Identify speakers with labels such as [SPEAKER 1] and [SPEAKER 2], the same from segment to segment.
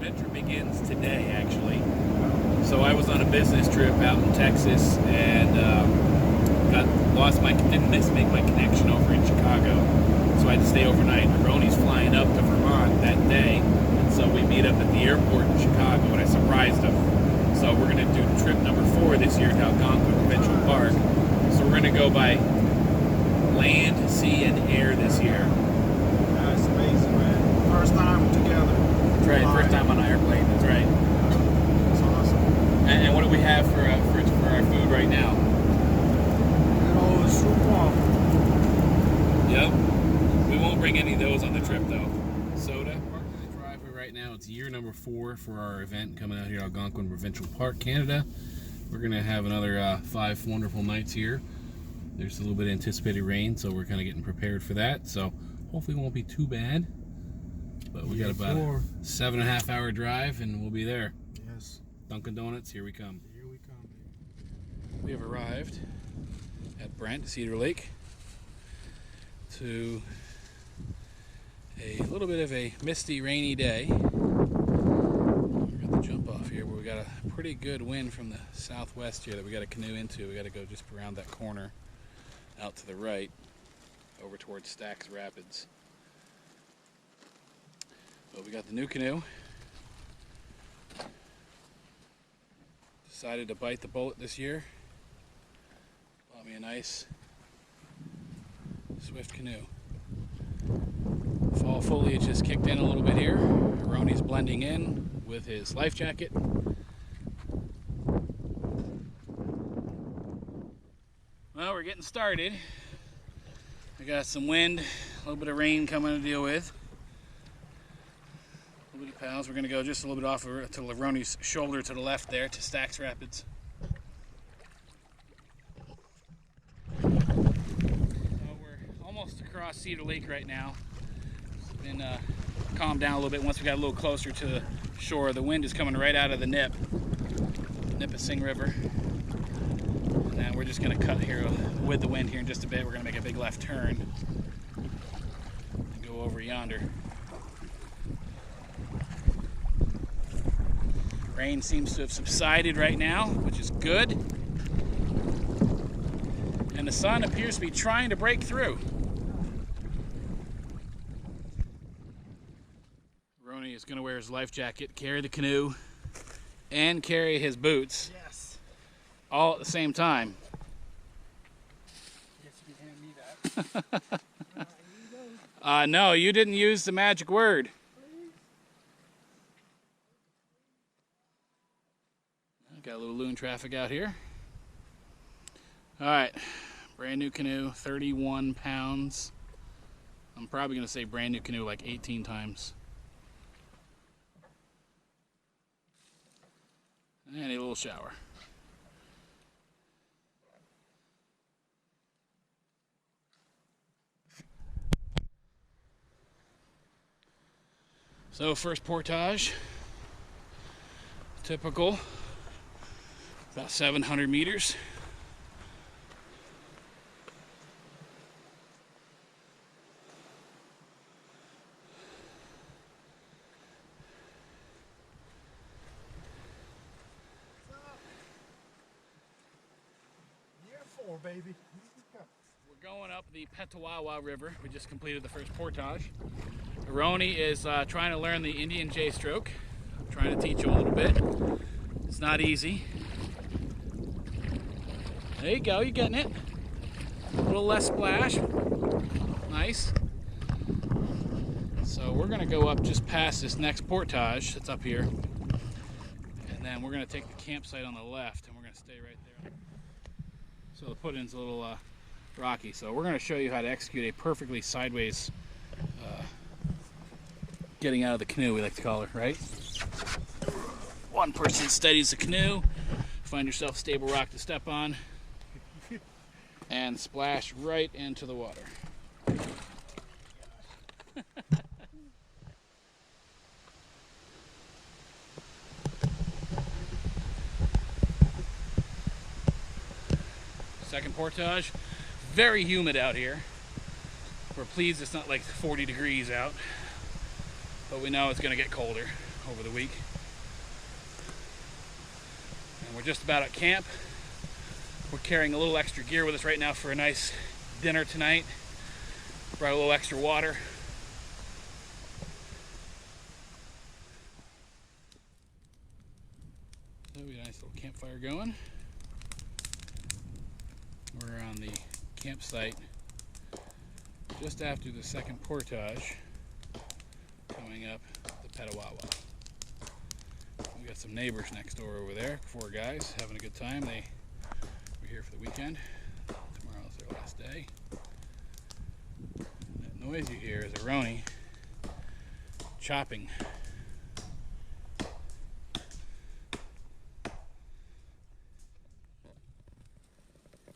[SPEAKER 1] adventure begins today, actually. So I was on a business trip out in Texas and didn't make my connection over in Chicago. So I had to stay overnight. Eroni's flying up to Vermont that day, and so we meet up at the airport in Chicago, and I surprised him. So we're going to do trip number 4 this year to Algonquin Provincial Park. So we're going to go by land, sea, and air this year.
[SPEAKER 2] That's amazing, man. First time together.
[SPEAKER 1] That's right, first time on an airplane, that's right.
[SPEAKER 2] That's awesome.
[SPEAKER 1] And what do we have for our food right now?
[SPEAKER 2] Good old soup walk.
[SPEAKER 1] Yep. We won't bring any of those on the trip, though. Soda. Parked in the driveway right now. It's year number 4 for our event coming out here at Algonquin Provincial Park, Canada. We're going to have another 5 wonderful nights here. There's a little bit of anticipated rain, so we're kind of getting prepared for that. So hopefully it won't be too bad. But we got about a 7.5 hour drive, and we'll be there.
[SPEAKER 2] Yes.
[SPEAKER 1] Dunkin' Donuts, here we come.
[SPEAKER 2] Here we come.
[SPEAKER 1] We have arrived at Brent, Cedar Lake, to a little bit of a misty, rainy day. We're at the jump off here, but we got a pretty good wind from the southwest here that we got a canoe into. We got to go just around that corner out to the right over towards Stacks Rapids. But we got the new canoe. Decided to bite the bullet this year. Bought me a nice Swift canoe. Fall foliage has kicked in a little bit here. Eroni's blending in with his life jacket. Well, we're getting started. We got some wind, a little bit of rain coming to deal with. A little bit of pals. We're going to go just a little bit off to Eroni's shoulder to the left there to Stacks Rapids. We're almost across Cedar Lake right now. It's been calmed down a little bit once we got a little closer to the shore. The wind is coming right out of the Nipissing River. And we're just going to cut here with the wind here in just a bit. We're going to make a big left turn and go over yonder. Rain seems to have subsided right now, which is good. And the sun appears to be trying to break through. Eroni is going to wear his life jacket, carry the canoe, and carry his boots.
[SPEAKER 2] Yes.
[SPEAKER 1] All at the same time.
[SPEAKER 2] Guess you can hand me that.
[SPEAKER 1] No, you didn't use the magic word. Got a little loon traffic out here. All right, brand new canoe, 31 pounds. I'm probably gonna say brand new canoe like 18 times. And a little shower. So first portage, typical, about 700 meters.
[SPEAKER 2] Year 4, baby.
[SPEAKER 1] We're going up the Petawawa River. We just completed the first portage. Eroni is trying to learn the Indian J-stroke. I'm trying to teach him a little bit. It's not easy. There you go, you're getting it. A little less splash. Nice. So we're gonna go up just past this next portage that's up here. And then we're gonna take the campsite on the left and we're gonna stay right there. So the put-in's a little rocky. So we're gonna show you how to execute a perfectly sideways getting out of the canoe, we like to call it, right? One person steadies the canoe, find yourself a stable rock to step on, and splash right into the water. Second portage, very humid out here. We're pleased it's not like 40 degrees out, but we know it's gonna get colder. over the week. And we're just about at camp. We're carrying a little extra gear with us right now for a nice dinner tonight. Brought a little extra water. So we got a nice little campfire going. We're on the campsite just after the second portage, coming up the Petawawa. We got some neighbors next door over there, 4 guys having a good time. They were here for the weekend. Tomorrow's their last day. That noise you hear is Eroni chopping.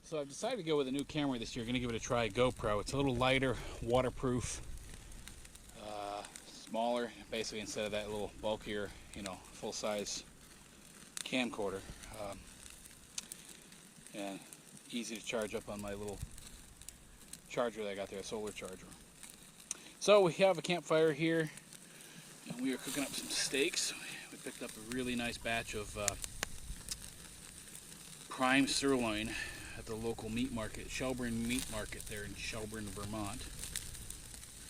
[SPEAKER 1] So I've decided to go with a new camera this year. Going to give it a try, GoPro. It's a little lighter, waterproof, smaller. Basically, instead of that little bulkier, full-size camcorder, and easy to charge up on my little charger that I got there, a solar charger. So we have a campfire here, and we are cooking up some steaks. We picked up a really nice batch of prime sirloin at the local meat market, Shelburne Meat Market there in Shelburne, Vermont.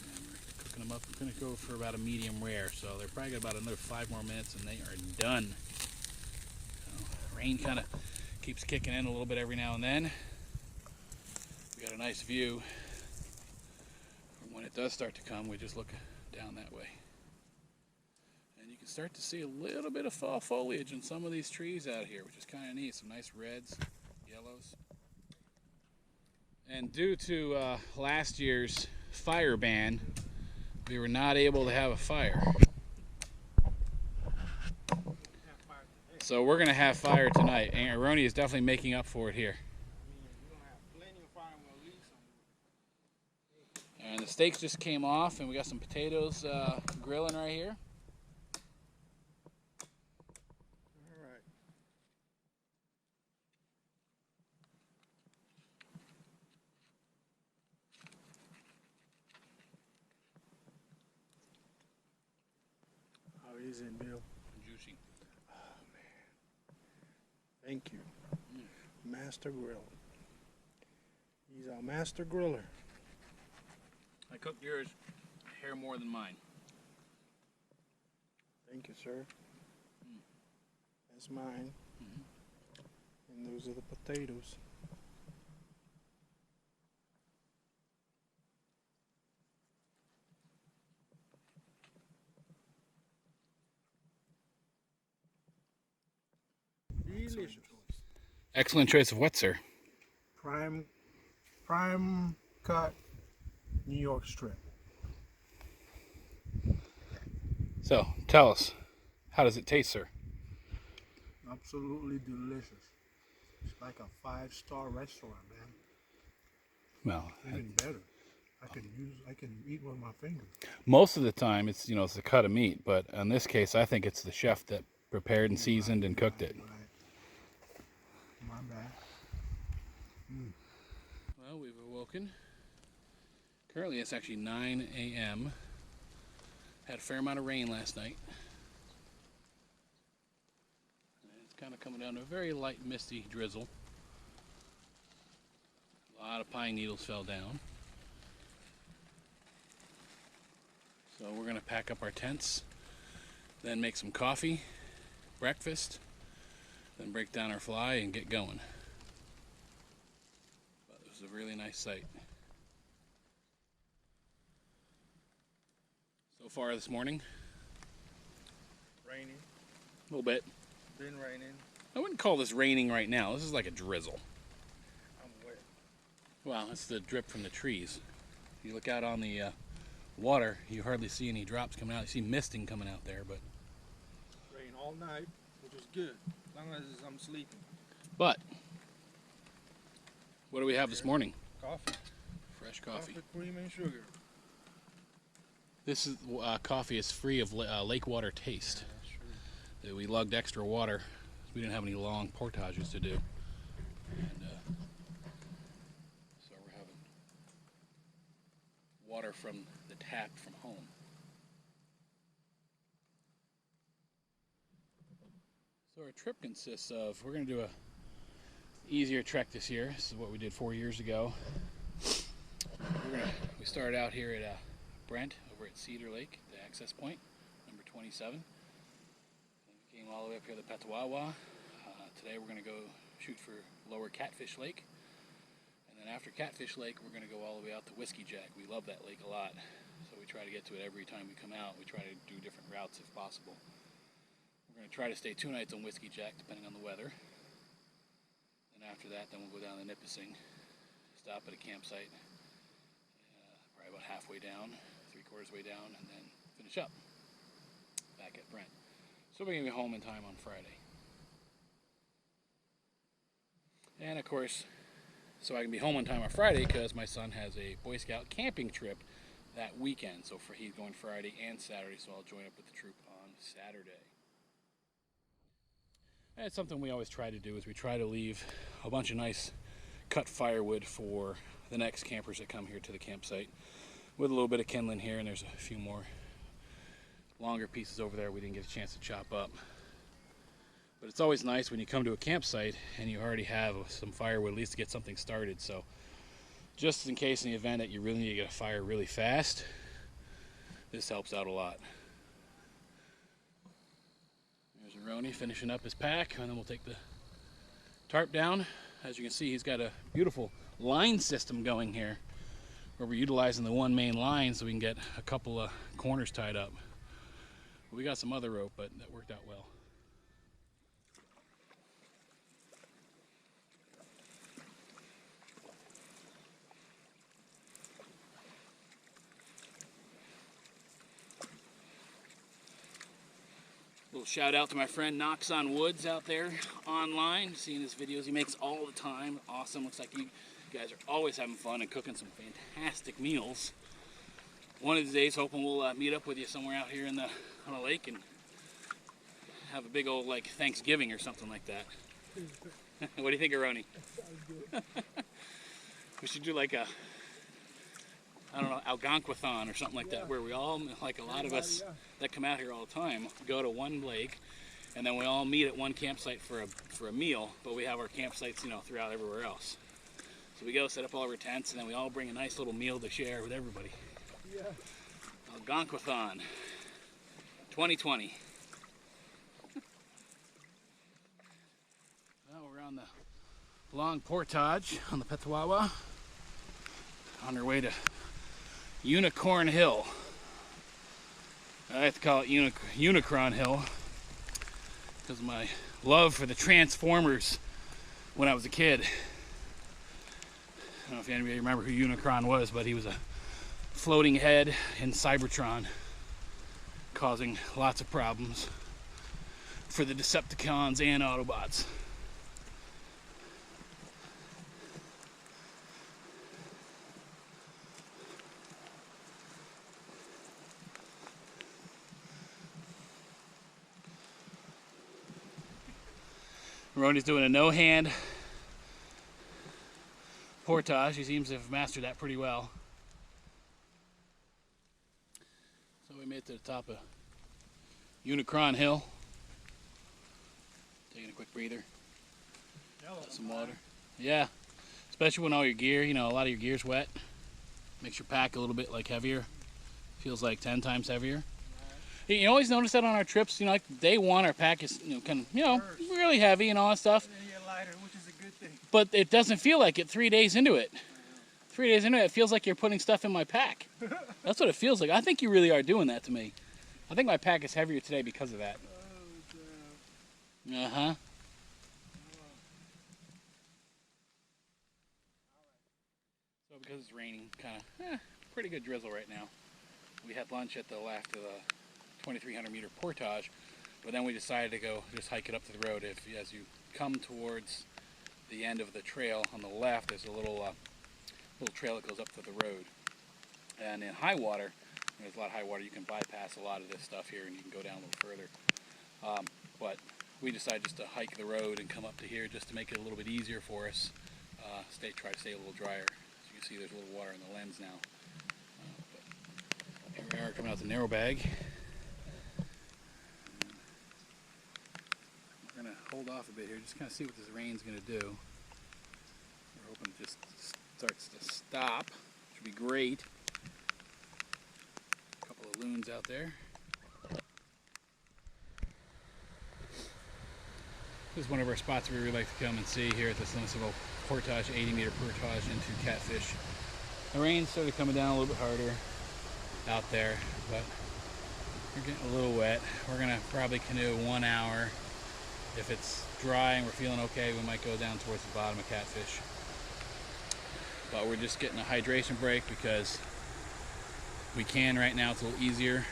[SPEAKER 1] And we're cooking them up. I'm going to go for about a medium rare, so they're probably got about another 5 more minutes and they are done. So, rain kind of keeps kicking in a little bit every now and then. We got a nice view from when it does start to come. We just look down that way. And you can start to see a little bit of fall foliage in some of these trees out here, which is kind of neat. Some nice reds, yellows. And due to last year's fire ban, we were not able to have a fire. So we're going to have fire tonight. And Eroni is definitely making up for it here. And the steaks just came off, and we got some potatoes grilling right here.
[SPEAKER 2] Easy, Bill.
[SPEAKER 1] Juicy.
[SPEAKER 2] Oh, man. Thank you. Master Grill. He's our master griller.
[SPEAKER 1] I cooked yours a hair more than mine.
[SPEAKER 2] Thank you, sir. That's mine. And those are the potatoes. Delicious.
[SPEAKER 1] Excellent choice of what, sir?
[SPEAKER 2] Prime cut New York strip.
[SPEAKER 1] So, tell us, how does it taste, sir?
[SPEAKER 2] Absolutely delicious. It's like a 5-star restaurant, man.
[SPEAKER 1] Well,
[SPEAKER 2] Even better. I can eat with my fingers.
[SPEAKER 1] most of the time it's it's a cut of meat, but in this case I think it's the chef that prepared and seasoned and cooked it.
[SPEAKER 2] My bad.
[SPEAKER 1] Well, we've awoken. Currently it's actually 9 a.m. Had a fair amount of rain last night. And it's kind of coming down to a very light misty drizzle. A lot of pine needles fell down. So we're going to pack up our tents, then make some coffee, breakfast, then break down our fly and get going. But it was a really nice sight. So far this morning,
[SPEAKER 2] Raining.
[SPEAKER 1] a little bit.
[SPEAKER 2] Been raining.
[SPEAKER 1] I wouldn't call this raining right now. This is like a drizzle.
[SPEAKER 2] I'm wet.
[SPEAKER 1] Well, it's the drip from the trees. You look out on the water, you hardly see any drops coming out. You see misting coming out there, but
[SPEAKER 2] Rain all night, which is good, as long as I'm sleeping.
[SPEAKER 1] But what do we have this morning?
[SPEAKER 2] Coffee.
[SPEAKER 1] Fresh coffee.
[SPEAKER 2] Coffee, cream, and sugar.
[SPEAKER 1] This is coffee is free of lake water taste.
[SPEAKER 2] That's true.
[SPEAKER 1] We lugged extra water. We didn't have any long portages to do. And so we're having water from the tap from home. So our trip consists of, we're going to do a easier trek this year. This is what we did 4 years ago. We started out here at Brent over at Cedar Lake, the access point, number 27. And we came all the way up here to the Petawawa. Today we're going to go shoot for lower Catfish Lake. And then after Catfish Lake, we're going to go all the way out to Whiskey Jack. We love that lake a lot, so we try to get to it every time we come out. We try to do different routes if possible. We're going to try to stay 2 nights on Whiskey Jack, depending on the weather. And after that, then we'll go down to Nipissing, stop at a campsite, probably about halfway down, 3/4 way down, and then finish up back at Brent. So we're going to be home in time on Friday. And of course, so I can be home on time on Friday because my son has a Boy Scout camping trip that weekend. So he's going Friday and Saturday, so I'll join up with the troop on Saturday. And it's something we always try to do, is we try to leave a bunch of nice cut firewood for the next campers that come here to the campsite, with a little bit of kindling here, and there's a few more longer pieces over there we didn't get a chance to chop up. But it's always nice when you come to a campsite and you already have some firewood, at least to get something started. So just in case in the event that you really need to get a fire really fast, this helps out a lot. There's Eroni finishing up his pack, and then we'll take the tarp down. As you can see, he's got a beautiful line system going here, where we're utilizing the one main line so we can get a couple of corners tied up. We got some other rope, but that worked out well. Little shout out to my friend Knocks on Woods out there online, seeing his videos he makes all the time. Awesome. Looks like you guys are always having fun and cooking some fantastic meals. One of these days, hoping we'll meet up with you somewhere out here on a lake and have a big old like Thanksgiving or something like that. What do you think, Eroni? We should do like a, I don't know, Algonquin or something like that, where we all, like a lot of us that come out here all the time, go to one lake, and then we all meet at one campsite for a meal, but we have our campsites, you know, throughout everywhere else. So we go set up all of our tents, and then we all bring a nice little meal to share with everybody. Yeah. Algonquin 2020. Well, we're on the long Portage on the Petawawa, on our way to Unicorn Hill. I have to call it Unicron Hill because of my love for the Transformers when I was a kid. I don't know if anybody remember who Unicron was, but he was a floating head in Cybertron, causing lots of problems for the Decepticons and Autobots. Roni's doing a no-hand portage. He seems to have mastered that pretty well. So we made it to the top of Unicron Hill. Taking a quick breather. Got some water. Yeah, especially when all your gear, you know, a lot of your gear's wet. Makes your pack a little bit like heavier. Feels like 10 times heavier. You always notice that on our trips, you know, like day one, our pack is, you know, kind of, you know, really heavy and all that stuff.
[SPEAKER 2] And then you get lighter, which is a good thing.
[SPEAKER 1] But it doesn't feel like it 3 days into it. 3 days into it, it feels like you're putting stuff in my pack. That's what it feels like. I think you really are doing that to me. I think my pack is heavier today because of that. Oh, uh-huh. So because it's raining, kind of, pretty good drizzle right now. We had lunch at the left of the 2,300 meter portage, but then we decided to go just hike it up to the road. As you come towards the end of the trail on the left, there's a little trail that goes up to the road. And in high water, when there's a lot of high water, you can bypass a lot of this stuff here and you can go down a little further. But we decided just to hike the road and come up to here just to make it a little bit easier for us. Try to stay a little drier. As you can see, there's a little water in the lens now. Here we are coming out the Narrowbag. We're gonna
[SPEAKER 3] hold off a bit here, just kind of see what this rain's going to do. We're hoping it just starts to stop, which would be great. A couple of loons out there. This is one of our spots we really like to come and see here at this nice little portage, 80-meter portage into Catfish. The rain started coming down a little bit harder out there, but we're getting a little wet. We're going to probably canoe 1 hour. If it's dry and we're feeling okay, we might go down towards the bottom of Catfish. But we're just getting a hydration break because we can right now. It's a little easier.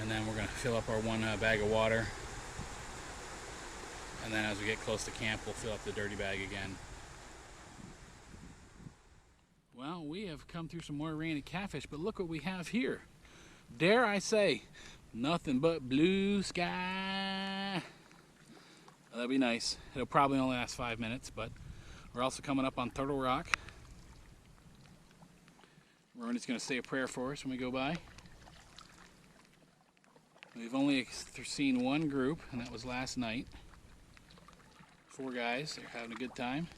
[SPEAKER 3] And then we're going to fill up our one bag of water. And then as we get close to camp, we'll fill up the dirty bag again. Well, we have come through some more rain at Catfish, but look what we have here. Dare I say, nothing but blue sky. That'll be nice. It'll probably only last 5 minutes, but we're also coming up on Turtle Rock. Ronnie's going to say a prayer for us when we go by. We've only seen one group, and that was last night. 4 guys. They're having a good time.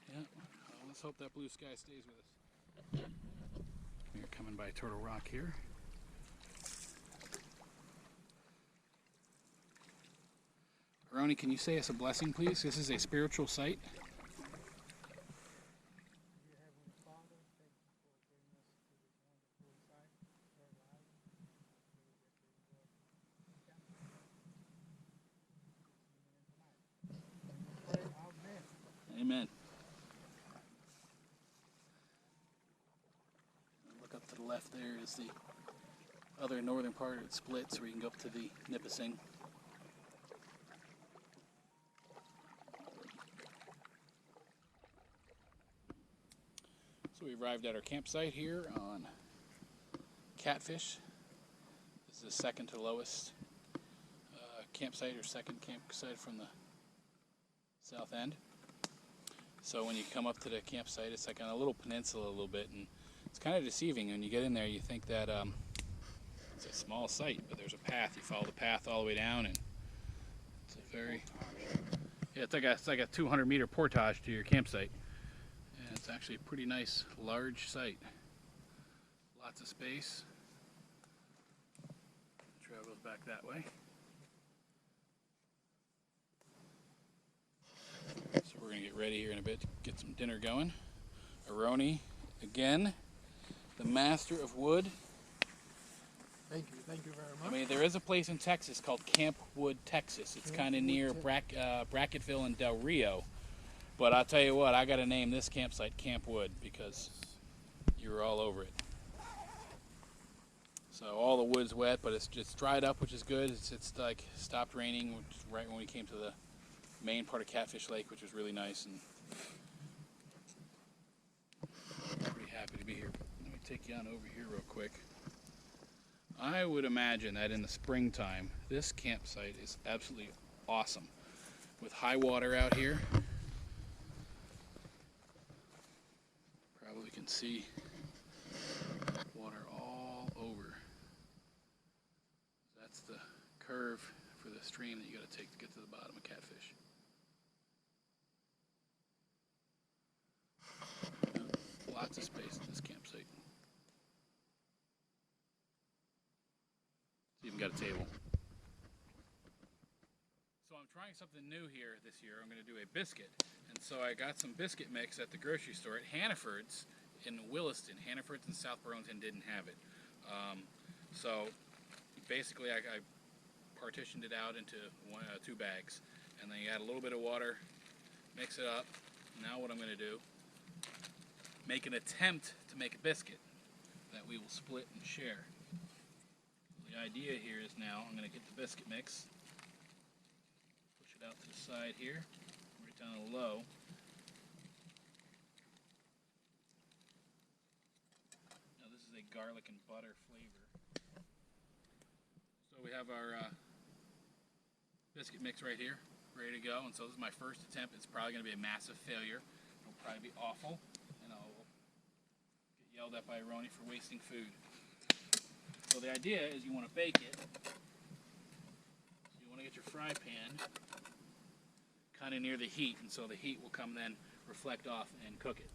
[SPEAKER 3] Yeah. Well, let's hope that blue sky stays with us. We're coming by Turtle Rock here. Eroni, can you say us a blessing, please? This is a spiritual site. Amen. Look up to the left there is the other northern part. It splits where you can go up to the Nipissing. So we arrived at our campsite here on Catfish. This is the second to lowest campsite, or second campsite from the south end. So when you come up to the campsite, it's like on a little peninsula a little bit, and it's kind of deceiving. When you get in there, you think that it's a small site, but there's a path. You follow the path all the way down, and it's a very, yeah, it's like a 200-meter portage to your campsite. And it's actually a pretty nice, large site. Lots of space. The trail goes back that way. So we're going to get ready here in a bit to get some dinner going. Eroni, again, the master of wood.
[SPEAKER 2] Thank you very much.
[SPEAKER 3] I mean, there is a place in Texas called Camp Wood, Texas. It's kind of near Bracketville and Del Rio. But I'll tell you what, I got to name this campsite Camp Wood because you were all over it. So all the wood's wet, but it's just dried up, which is good. It's like stopped raining right when we came to the main part of Catfish Lake, which was really nice, and pretty happy to be here. Let me take you on over here real quick. I would imagine that in the springtime, this campsite is absolutely awesome. With high water out here, probably can see water all over. That's the curve for the stream that you got to take to get to the bottom of Catfish. Lots of space in this campsite. It's even got a table. So I'm trying something new here this year. I'm going to do a biscuit. And so I got some biscuit mix at the grocery store at Hannaford's in Williston. Hannaford's in South Burlington didn't have it. So basically I partitioned it out into 2 bags. And then you add a little bit of water, mix it up. Now what I'm going to do, make an attempt to make a biscuit that we will split and share. The idea here is now I'm going to get the biscuit mix, push it out to the side here, right down low. Now this is a garlic and butter flavor. So we have our biscuit mix right here, ready to go. And so this is my first attempt. It's probably going to be a massive failure. It'll probably be awful. Yelled at by Eroni for wasting food. So the idea is you want to bake it to get your fry pan kind of near the heat, and so the heat will come then reflect off and cook it.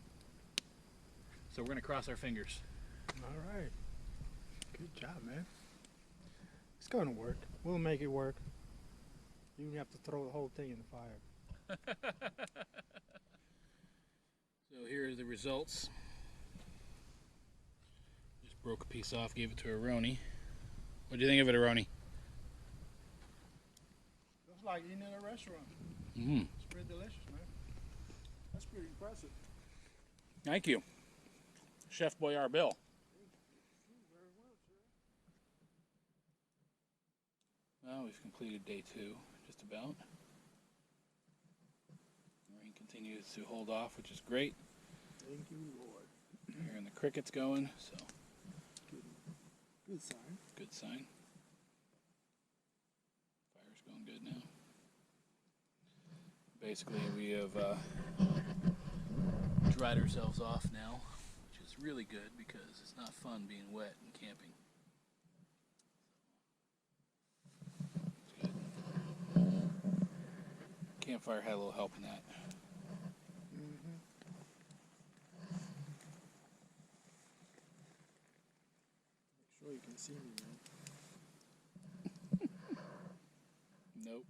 [SPEAKER 3] So we're going to cross our fingers.
[SPEAKER 2] All right. Good job, man. It's going to work. We'll make it work. You have to throw the whole thing in the fire.
[SPEAKER 3] So here are the results. Just broke a piece off, gave it to Eroni. What do you think of it, Eroni?
[SPEAKER 2] Looks like eating in a restaurant.
[SPEAKER 3] Mm-hmm.
[SPEAKER 2] It's pretty delicious, man. That's pretty impressive.
[SPEAKER 3] Thank you, Chef Boyar Bill.
[SPEAKER 2] Very well, sir.
[SPEAKER 3] Well, we've completed day 2, just about. Rain continues to hold off, which is great.
[SPEAKER 2] Thank you, Lord.
[SPEAKER 3] Hearing the crickets going, so
[SPEAKER 2] Good sign.
[SPEAKER 3] good sign. Fire's going good now. Basically, we have dried ourselves off now, which is really good because it's not fun being wet and camping. It's good. Campfire had a little help in that.
[SPEAKER 2] Mm-hmm. Make sure you can see me, man.
[SPEAKER 3] Nope.